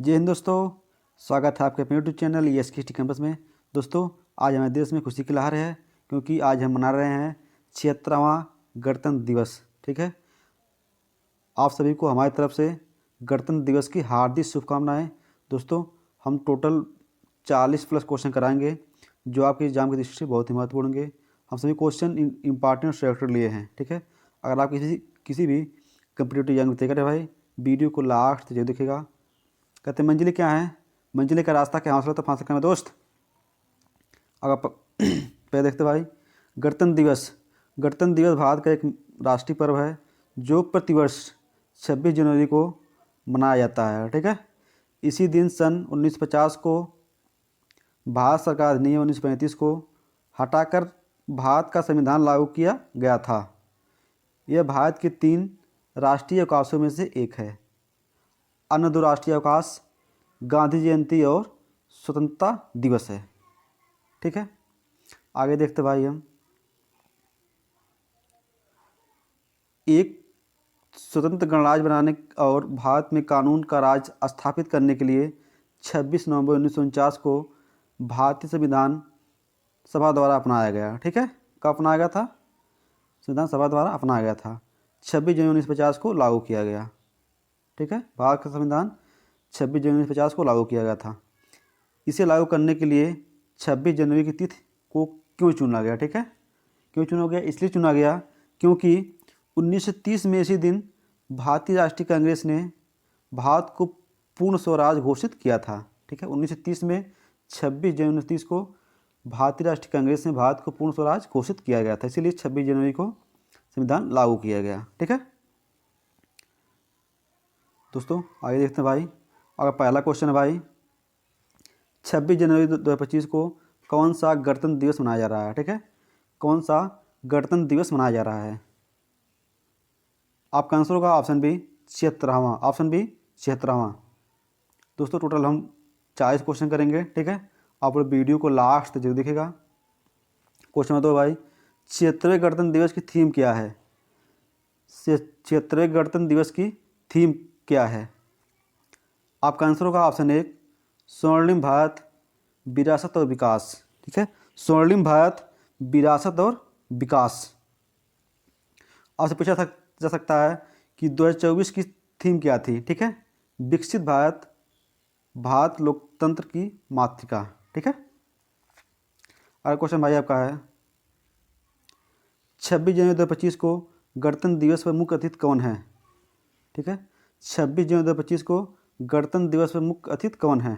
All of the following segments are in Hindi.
जय हिंद दोस्तों, स्वागत है आपके अपने यूट्यूब चैनल ESKST कैंपस में। दोस्तों, आज हमारे देश में खुशी की लहर है क्योंकि आज हम मना रहे हैं 76वां गणतंत्र दिवस। ठीक है, आप सभी को हमारी तरफ से गणतंत्र दिवस की हार्दिक शुभकामनाएं। दोस्तों, हम टोटल 40+ क्वेश्चन कराएंगे जो आपके एग्जाम की दृष्टि से बहुत ही महत्वपूर्ण होंगे। हम सभी क्वेश्चन इंपॉर्टेंट सेलेक्टेड लिए हैं। ठीक है, अगर आप किसी भी कम्पिटिटिव एग्जाम की तैयारी कर रहे हैं भाई, वीडियो को लास्ट तक जरूर देखिएगा। कहते हैं मंजिलें क्या हैं, मंजिलें का रास्ता क्या, हौसला तो फांस सकते हैं दोस्त। अगर पहले देखते भाई, गणतंत्र दिवस। गणतंत्र दिवस भारत का एक राष्ट्रीय पर्व है जो प्रतिवर्ष 26 जनवरी को मनाया जाता है। ठीक है, इसी दिन सन 1950 को भारत सरकार अधिनियम 1935 को हटाकर भारत का संविधान लागू किया गया था। यह भारत के 3 राष्ट्रीय अवकाशों में से एक है। अन्य 2 राष्ट्रीय अवकाश गांधी जयंती और स्वतंत्रता दिवस है। ठीक है, आगे देखते भाई हम। एक स्वतंत्र गणराज्य बनाने और भारत में कानून का राज स्थापित करने के लिए 26 नवंबर 1949 को भारतीय संविधान सभा द्वारा अपनाया गया। ठीक है, कब अपनाया गया था? संविधान सभा द्वारा अपनाया गया था। 26 जनवरी 1950 को लागू किया गया। ठीक है, भारत का संविधान 26 जनवरी 1950 को लागू किया गया था। इसे लागू करने के लिए 26 जनवरी की तिथि को क्यों चुना गया? ठीक है, क्यों चुना गया? इसलिए चुना गया क्योंकि 1930 में इसी दिन भारतीय राष्ट्रीय कांग्रेस ने भारत को पूर्ण स्वराज घोषित किया था। ठीक है, 1930 में 26 जनवरी 1930 को भारतीय राष्ट्रीय कांग्रेस ने भारत को पूर्ण स्वराज घोषित किया गया था, इसीलिए 26 जनवरी को संविधान लागू किया गया। ठीक है दोस्तों, आगे देखते हैं भाई। अगर पहला क्वेश्चन है भाई, 26 जनवरी 2025 को कौन सा गणतंत्र दिवस मनाया जा रहा है? ठीक है, कौन सा गणतंत्र दिवस मनाया जा रहा है? आपका आंसर होगा ऑप्शन बी 76वां। ऑप्शन बी 76वां। दोस्तों, टोटल हम 40 क्वेश्चन करेंगे। ठीक है, आप लोग वीडियो को लास्ट तक जरूर देखेगा। क्वेश्चन बताओ भाई, 76वें गणतंत्र दिवस की थीम क्या है? 76वें गणतंत्र दिवस की थीम क्या है? आपका आंसर होगा ऑप्शन 1 स्वर्णिम भारत विरासत और विकास। ठीक है, स्वर्णिम भारत विरासत और विकास। आपसे पूछा जा सकता है कि 2024 की थीम क्या थी? ठीक है, विकसित भारत, भारत लोकतंत्र की मातृका। ठीक है, अगला क्वेश्चन भाई आपका है, 26 जनवरी 2025 को गणतंत्र दिवस पर मुख्य अतिथि कौन है? ठीक है, 26 जनवरी 2025 को गणतंत्र दिवस पर मुख्य अतिथि कौन है?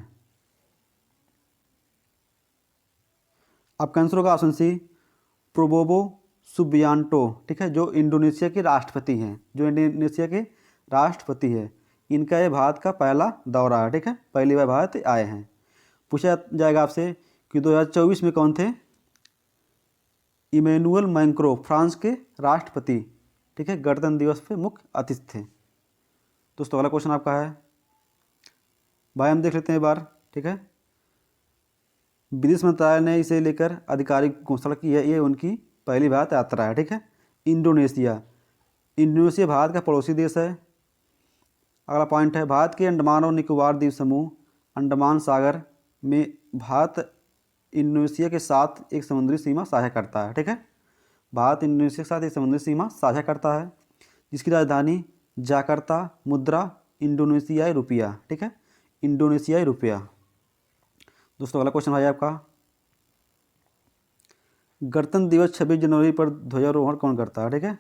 आपका आंसर होगा ऑप्शन सी प्रोबोवो सुबियांटो। ठीक है, जो इंडोनेशिया के राष्ट्रपति हैं, जो इंडोनेशिया के राष्ट्रपति है। इनका ये भारत का पहला दौरा है। ठीक है, पहली बार भारत आए हैं। पूछा जाएगा आपसे कि 2024 में कौन थे? इमैनुअल मैक्रों, फ्रांस के राष्ट्रपति। ठीक है, गणतंत्र दिवस पे मुख्य अतिथि थे। दोस्तों, अगला क्वेश्चन आपका है भाई, हम देख लेते हैं एक बार। ठीक है, विदेश मंत्रालय ने इसे लेकर आधिकारिक घोषणा की है, ये उनकी पहली भारत यात्रा है। ठीक है, इंडोनेशिया। इंडोनेशिया भारत का पड़ोसी देश है। अगला पॉइंट है, भारत के अंडमान और निकोबार द्वीप समूह अंडमान सागर में भारत इंडोनेशिया के साथ एक समुद्री सीमा साझा करता है। ठीक है, भारत इंडोनेशिया के साथ एक समुद्री सीमा साझा करता है जिसकी राजधानी जाकार्ता, मुद्रा इंडोनेशियाई रुपया। ठीक है, इंडोनेशियाई रुपया। दोस्तों, अगला क्वेश्चन भाई आपका, गणतंत्र दिवस 26 जनवरी पर ध्वजारोहण कौन करता है? ठीक है,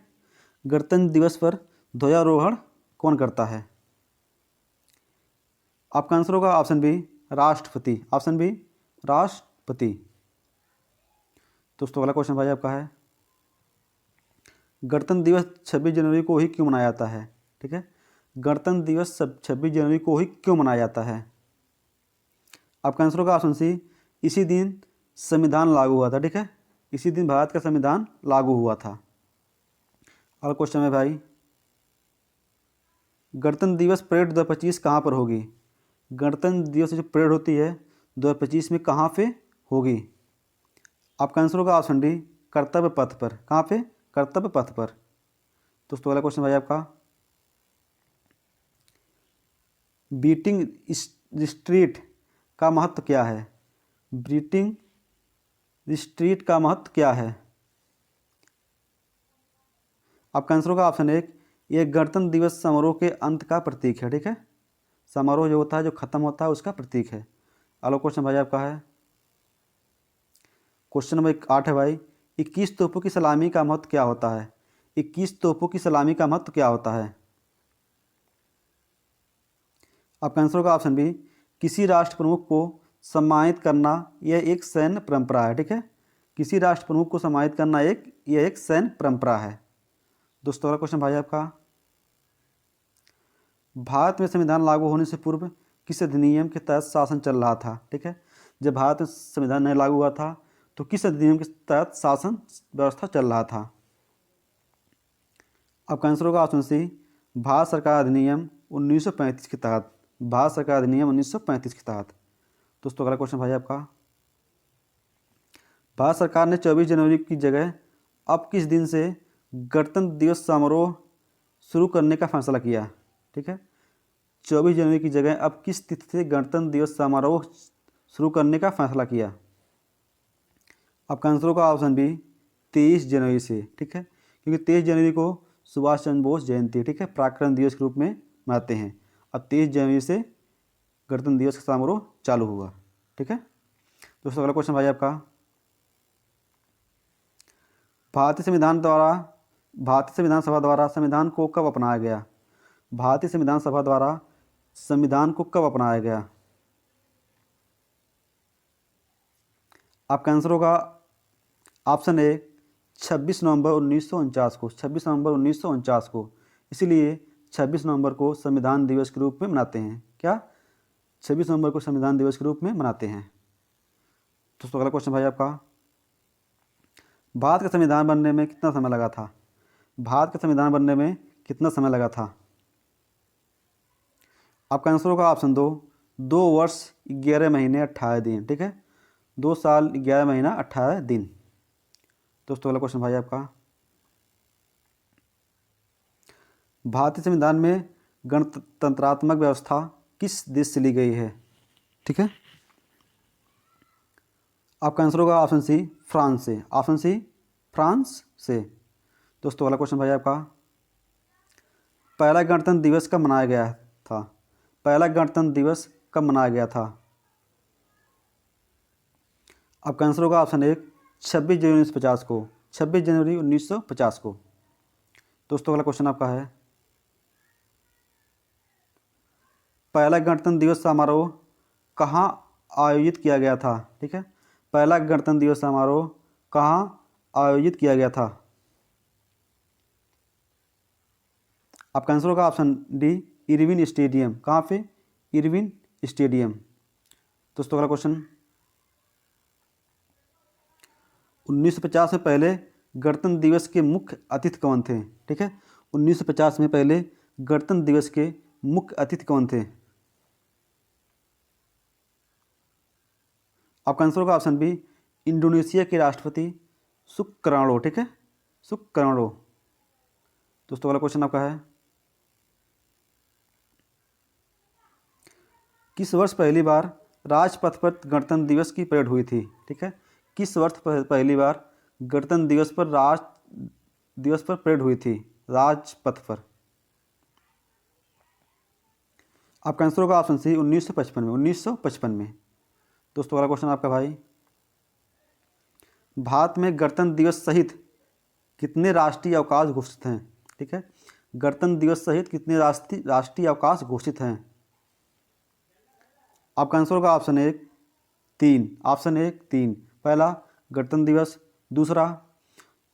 गणतंत्र दिवस पर ध्वजारोहण कौन करता है? आपका आंसर होगा ऑप्शन बी राष्ट्रपति। ऑप्शन बी राष्ट्रपति। दोस्तों, अगला क्वेश्चन भाई आपका है, गणतंत्र दिवस 26 जनवरी को ही क्यों मनाया जाता है? ठीक है, गणतंत्र दिवस 26 जनवरी को ही क्यों मनाया जाता है? आपका आंसर होगा ऑप्शन सी इसी दिन संविधान लागू हुआ था। ठीक है, इसी दिन भारत का संविधान लागू हुआ था। अगला क्वेश्चन है भाई, गणतंत्र दिवस परेड 2025 कहाँ पर होगी? गणतंत्र दिवस जो परेड होती है 2025 में कहाँ पे होगी? आपका आंसर होगा ऑप्शन डी कर्तव्य पथ पर। कहाँ पे? कर्तव्य पथ पर। दोस्तों, अगला क्वेश्चन भाई आपका, बीटिंग रिट्रीट का महत्व क्या है? ब्रीटिंग रिट्रीट का महत्व क्या है? आपका आंसर होगा ऑप्शन एक, ये गणतंत्र दिवस समारोह के अंत का प्रतीक है। ठीक है, समारोह जो होता है, जो खत्म होता है, उसका प्रतीक है। अगला क्वेश्चन भाई आपका है क्वेश्चन नंबर 8 है भाई, 21 तोपों की सलामी का महत्व क्या होता है? 21 तोपों की सलामी का महत्व क्या होता है? आपका आंसर होगा ऑप्शन बी, किसी राष्ट्र प्रमुख को सम्मानित करना यह एक सैन्य परंपरा है। ठीक है, किसी राष्ट्र प्रमुख को सम्मानित करना यह एक सैन्य परंपरा है। दोस्तों अगला क्वेश्चन भाई आपका, भारत में संविधान लागू होने से पूर्व किस अधिनियम के तहत शासन चल रहा था? ठीक है, जब भारत में संविधान नहीं लागू हुआ था तो किस अधिनियम के तहत शासन व्यवस्था चल रहा था? आपका आंसर होगा ऑप्शन सी, भारत सरकार अधिनियम 1935 के तहत। भारत सरकार अधिनियम 1935 के तहत। दोस्तों अगला क्वेश्चन भाई आपका, भारत सरकार ने 24 जनवरी की जगह अब किस दिन से गणतंत्र दिवस समारोह शुरू करने का फैसला किया? ठीक है, 24 जनवरी की जगह अब किस तिथि से गणतंत्र दिवस समारोह शुरू करने का फैसला किया? आपका आंसर होगा ऑप्शन बी, 23 जनवरी से। ठीक है, क्योंकि 23 जनवरी को सुभाष चंद्र बोस जयंती है। ठीक है, पराक्रम दिवस के रूप में मनाते हैं। अब 23 जनवरी से गणतंत्र दिवस का समारोह चालू हुआ। ठीक है, दोस्तों अगला क्वेश्चन भाई आपका, भारतीय संविधान सभा द्वारा संविधान को कब अपनाया गया? भारतीय संविधान सभा द्वारा संविधान को कब अपनाया गया? आपका आंसर होगा ऑप्शन ए, 26 नवंबर 1949 को। 26 नवंबर 1949 को, इसीलिए 26 नवंबर को संविधान दिवस के रूप में मनाते हैं। क्या? 26 नवंबर को संविधान दिवस के रूप में मनाते हैं। दोस्तों अगला क्वेश्चन भाई आपका, भारत का संविधान बनने में कितना समय लगा था? भारत का संविधान बनने में कितना समय लगा था? आपका आंसर होगा ऑप्शन दो, 2 वर्ष 11 महीने 18 दिन। ठीक है, 2 साल 11 महीना 18 दिन। दोस्तों अगला क्वेश्चन भाई आपका, भारतीय संविधान में गणतंत्रात्मक व्यवस्था किस देश से ली गई है? ठीक है, आपका आंसर होगा ऑप्शन सी, फ्रांस से। ऑप्शन सी, फ्रांस से। दोस्तों अगला क्वेश्चन भाई आपका, पहला गणतंत्र दिवस कब मनाया गया था? पहला गणतंत्र दिवस कब मनाया गया था? आपका आंसर होगा ऑप्शन एक, 26 जनवरी 1950 को। 26 जनवरी 1950 को। दोस्तों अगला क्वेश्चन आपका है, पहला गणतंत्र दिवस समारोह कहाँ आयोजित किया गया था? ठीक है, पहला गणतंत्र दिवस समारोह कहाँ आयोजित किया गया था? आपका आंसर होगा ऑप्शन डी, इरविन स्टेडियम। कहाँ पे? Irwin stadium. दोस्तों अगला क्वेश्चन, 1950 में पहले गणतंत्र दिवस के मुख्य अतिथि कौन थे? ठीक है, 1950 में पहले गणतंत्र दिवस के मुख्य अतिथि कौन थे? आपका आंसर होगा ऑप्शन बी, इंडोनेशिया के राष्ट्रपति सुकर्णो। ठीक है, सुकर्णो। दोस्तों अगला क्वेश्चन आपका है, किस वर्ष पहली बार राजपथ पर गणतंत्र दिवस की परेड हुई थी? ठीक है, किस वर्ष पहली बार गणतंत्र दिवस पर परेड हुई थी राजपथ पर? आपका आंसर होगा ऑप्शन सी, 1955 में। 1955 में। दोस्तों अगला क्वेश्चन आपका भाई, भारत में गणतंत्र दिवस सहित कितने राष्ट्रीय अवकाश घोषित हैं? ठीक है, गणतंत्र दिवस सहित कितने राष्ट्रीय अवकाश घोषित हैं? आपका आंसर होगा ऑप्शन एक, 3। ऑप्शन एक, 3। पहला गणतंत्र दिवस, दूसरा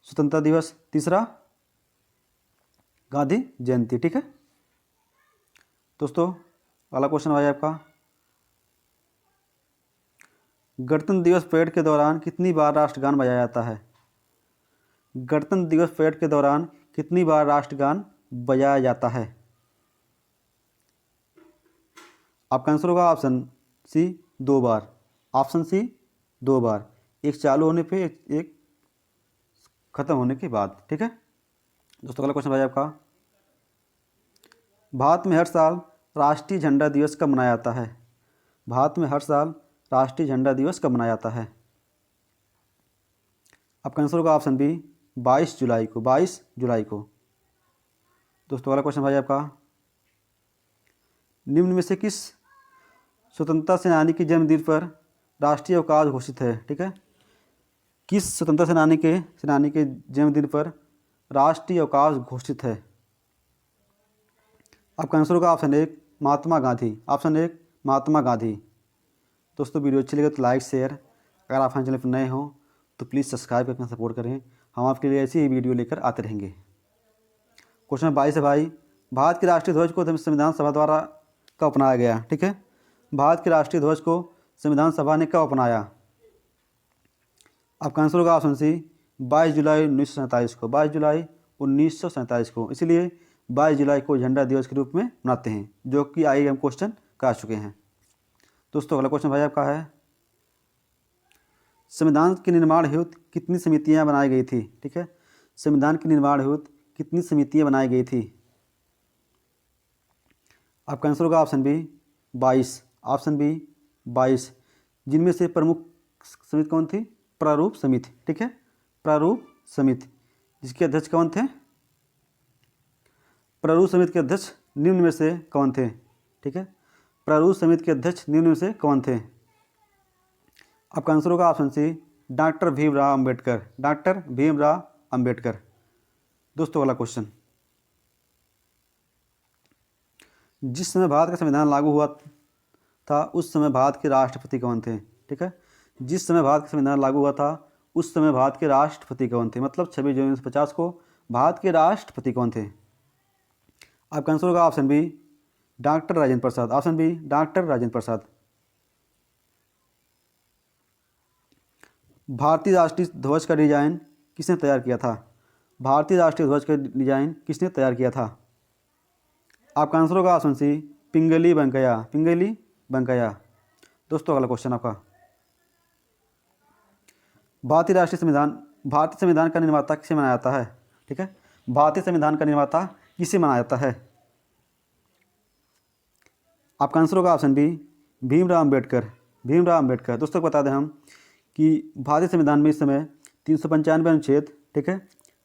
स्वतंत्रता दिवस, तीसरा गांधी जयंती। ठीक है, दोस्तों अगला क्वेश्चन भाई आपका, गणतंत्र दिवस परेड के दौरान कितनी बार राष्ट्रगान बजाया जाता है? गणतंत्र दिवस परेड के दौरान कितनी बार राष्ट्रगान बजाया जाता है? आपका आंसर होगा ऑप्शन सी, 2 बार। ऑप्शन सी, 2 बार, एक चालू होने पे, एक खत्म होने के बाद। ठीक है, दोस्तों अगला क्वेश्चन भाई आपका, भारत में हर साल राष्ट्रीय झंडा दिवस कब मनाया जाता है? भारत में हर साल राष्ट्रीय झंडा दिवस कब मनाया जाता है? आपका आंसर होगा ऑप्शन बी 22 जुलाई को। 22 जुलाई को। दोस्तों अगला क्वेश्चन भाई आपका, निम्न में से किस स्वतंत्रता सेनानी के जन्मदिन पर राष्ट्रीय अवकाश घोषित है? ठीक है, किस स्वतंत्रता सेनानी के जन्मदिन पर राष्ट्रीय अवकाश घोषित है? आपका आंसर होगा ऑप्शन एक महात्मा गांधी। ऑप्शन एक महात्मा गांधी। दोस्तों वीडियो अच्छी लगे तो लाइक शेयर, अगर आप हमारे चैनल पर नए हो तो प्लीज़ सब्सक्राइब करके सपोर्ट करें, हम आपके लिए ऐसी ही वीडियो लेकर आते रहेंगे। क्वेश्चन 22 है भाई, भारत के राष्ट्रीय ध्वज को संविधान सभा द्वारा कब अपनाया गया? ठीक है, भारत के राष्ट्रीय ध्वज को संविधान सभा ने कब अपनाया? आपका आंसर होगा ऑप्शन सी 22 जुलाई 1947 को। 22 जुलाई 1947 को। इसलिए 22 जुलाई को झंडा दिवस के रूप में मनाते हैं, जो कि आगे हम क्वेश्चन कर चुके हैं। दोस्तों अगला क्वेश्चन भाई आपका है, संविधान के निर्माण हेतु कितनी समितियां बनाई गई थी? ठीक है, संविधान के निर्माण हेतु कितनी समितियां बनाई गई थी? आपका आंसर होगा ऑप्शन बी 22। Option B 22। जिनमें से प्रमुख समिति कौन थी? प्रारूप समिति। ठीक है, प्रारूप समिति, जिसके अध्यक्ष कौन थे? प्रारूप समिति के अध्यक्ष निम्न में से कौन थे? ठीक है, प्रारूप समिति के अध्यक्ष निम्न में से कौन थे? आपका आंसर होगा option C doctor Bhimrao Ambedkar. Doctor Bhimrao Ambedkar. दोस्तों अगला क्वेश्चन, जिस समय भारत का संविधान लागू हुआ था उस समय भारत के राष्ट्रपति कौन थे? ठीक है, जिस समय भारत का संविधान लागू हुआ था उस समय भारत के राष्ट्रपति कौन थे? मतलब 26 जनवरी 1950 को भारत के राष्ट्रपति कौन थे? आपका आंसर होगा option B doctor Rajendra Prasad. Option B doctor Rajendra Prasad. भारतीय राष्ट्रीय ध्वज का डिजाइन किसने तैयार किया था? भारतीय राष्ट्रीय ध्वज का डिजाइन किसने तैयार किया था? आपका आंसर होगा ऑप्शन सी पिंगली वेंकैया। पिंगली वेंकैया। दोस्तों अगला क्वेश्चन आपका, भारतीय संविधान का निर्माता किसे माना जाता है? ठीक है, भारतीय संविधान का निर्माता किसे माना जाता है? आपका आंसर होगा ऑप्शन बी भीमराव अंबेडकर। भीमराव अंबेडकर। दोस्तों बता दें हम कि भारतीय संविधान में इस समय 395 अनुच्छेद, ठीक है,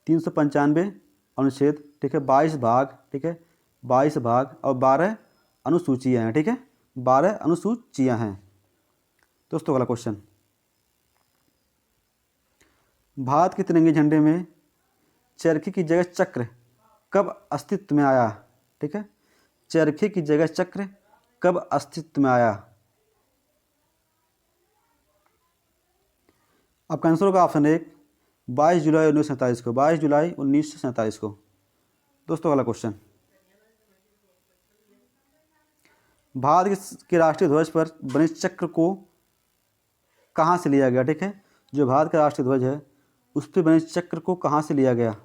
395 अनुच्छेद, ठीक है, 22 भाग, ठीक है, 22 भाग और 12 अनुसूचियाँ हैं। ठीक है, 12 अनुसूचियाँ हैं। दोस्तों अगला क्वेश्चन, भारत के तिरंगे झंडे में चरखे की जगह चक्र कब अस्तित्व में आया? ठीक है, चरखे की जगह चक्र कब अस्तित्व में आया? आपका आंसर होगा ऑप्शन एक 22 जुलाई 1947 को। 22 जुलाई 1947 को। दोस्तों अगला क्वेश्चन, भारत के राष्ट्रीय ध्वज पर बने चक्र को कहाँ से लिया गया? ठीक है, जो भारत का राष्ट्रीय ध्वज है उस पर बने चक्र को कहाँ से लिया गया?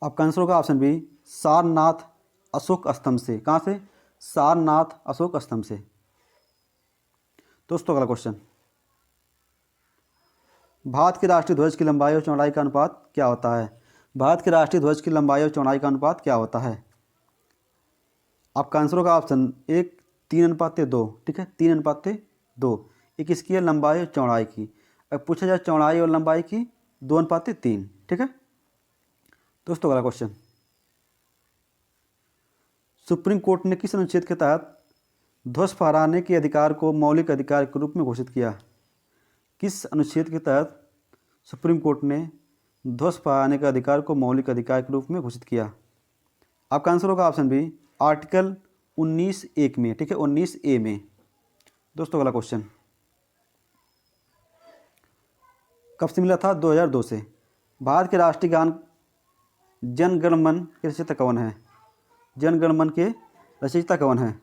आपका आंसर होगा ऑप्शन बी सारनाथ अशोक स्तंभ से। कहाँ से? सारनाथ अशोक स्तंभ से। दोस्तों अगला क्वेश्चन, भारत के राष्ट्रीय ध्वज की लंबाई और चौड़ाई का अनुपात क्या होता है? भारत के राष्ट्रीय ध्वज की लंबाई और चौड़ाई का अनुपात क्या होता है? आपका आंसर होगा ऑप्शन एक 3:2। ठीक है, 3:2। एक इसकी है लंबाई और चौड़ाई की, अब पूछा जाए चौड़ाई और लंबाई की 2:3। ठीक है। दोस्तों अगला क्वेश्चन, सुप्रीम कोर्ट ने किस अनुच्छेद के तहत ध्वज फहराने के अधिकार को मौलिक अधिकार के रूप में घोषित किया? किस अनुच्छेद के तहत सुप्रीम कोर्ट ने ध्वज फहराने के अधिकार को मौलिक अधिकार के रूप में घोषित किया? आपका आंसर होगा ऑप्शन बी आर्टिकल 19(1) में। ठीक है, 19(a) में। दोस्तों अगला क्वेश्चन, कब से मिला था? 2002 से। भारत के राष्ट्रीय गान जन गण मन के रचयिता कौन है? जन गण मन के रचयिता कौन है?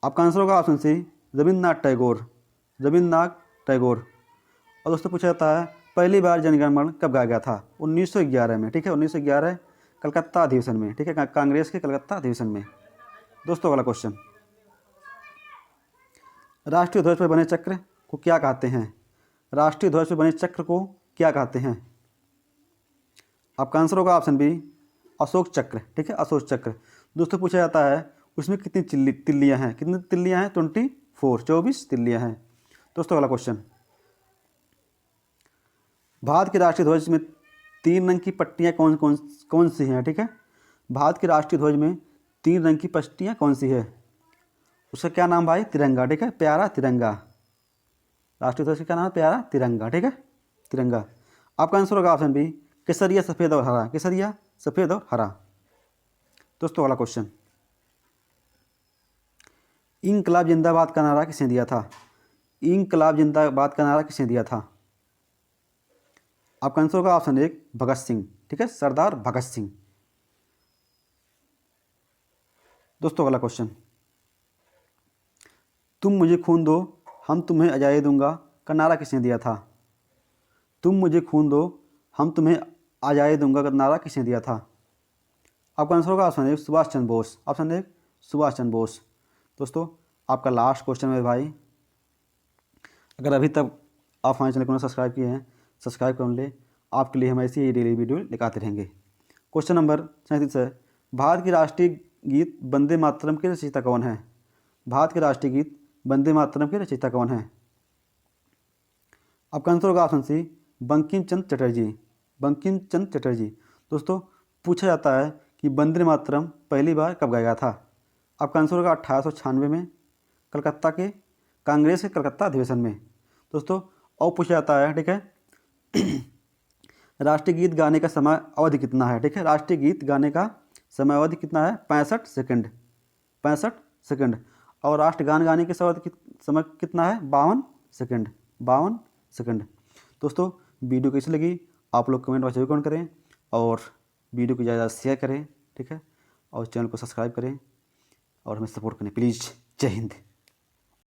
आपका आंसर होगा ऑप्शन सी रविन्द्रनाथ टैगोर। रविन्द्रनाथ टैगोर। और दोस्तों पूछा जाता है पहली बार जनगण मन कब गाया गया था? 1911 में। ठीक है, 1911 कलकत्ता अधिवेशन में। ठीक है, कांग्रेस के कलकत्ता अधिवेशन में। दोस्तों अगला क्वेश्चन, राष्ट्रीय ध्वज पर बने चक्र को क्या कहते हैं? राष्ट्रीय ध्वज पर बने चक्र को क्या कहते हैं? आपका आंसर होगा ऑप्शन बी अशोक चक्र। ठीक है, अशोक चक्र। दोस्तों पूछा जाता है उसमें कितनी तिल्लियाँ हैं? कितनी तिल्लियाँ हैं? 24, 24 तिल्लियाँ हैं। दोस्तों अगला क्वेश्चन, भारत के राष्ट्रीय ध्वज में 3 रंग की पट्टियाँ कौन सी हैं? ठीक है, भारत के राष्ट्रीय ध्वज में 3 रंग की पट्टियाँ कौन सी है? उसका क्या नाम भाई? तिरंगा। ठीक है, प्यारा तिरंगा। राष्ट्रीय ध्वज का क्या नाम है? प्यारा तिरंगा। ठीक है, तिरंगा। आपका आंसर होगा ऑप्शन बी, केसरिया, सफ़ेद और हरा। केसरिया, सफ़ेद और हरा। दोस्तों अगला क्वेश्चन, इंकलाब जिंदाबाद का नारा किसने दिया था? इंकलाब जिंदाबाद का नारा किसने दिया था? आपका आंसर होगा ऑप्शन एक, भगत सिंह। ठीक है, सरदार भगत सिंह। दोस्तों अगला क्वेश्चन, तुम मुझे खून दो हम तुम्हें आज़ादी दूंगा का नारा किसने दिया था? तुम मुझे खून दो हम तुम्हें आज़ादी दूंगा का नारा किसने दिया था? आपका आंसर होगा ऑप्शन एक, सुभाष चंद्र बोस। ऑप्शन एक, सुभाष चंद्र बोस। दोस्तों आपका लास्ट क्वेश्चन है भाई, अगर अभी तक आप हमारे चैनल को सब्सक्राइब किए हैं, सब्सक्राइब कर ले। आपके लिए हम ऐसी ही डेली वीडियो लेकर रहेंगे। क्वेश्चन नंबर 37 है, भारत की राष्ट्रीय गीत वंदे मातरम के रचयिता कौन है? भारत के राष्ट्रीय गीत वंदे मातरम के रचयिता कौन है? आपका आंसर होगा ऑप्शन सी, बंकिम चंद्र चटर्जी। बंकिम चंद्र चटर्जी। दोस्तों पूछा जाता है कि वंदे मातरम पहली बार कब गाया था? आपका आंसर होगा 1896 में, कलकत्ता के कांग्रेस के कलकत्ता अधिवेशन में। दोस्तों और पूछा जाता है, ठीक है, राष्ट्रीय गीत गाने का समय अवधि कितना है? ठीक है, राष्ट्रीय गीत गाने का समय अवधि कितना है? 65 सेकंड। 65 सेकंड। और राष्ट्रगान गाने के समय कितना है? 52 सेकंड। 52 सेकंड। दोस्तों वीडियो कैसी लगी आप लोग कमेंट में जरूर कमेंट करें और वीडियो को ज़्यादा शेयर करें। ठीक है, और चैनल को सब्सक्राइब करें और हमें सपोर्ट करें प्लीज़। जय हिंद।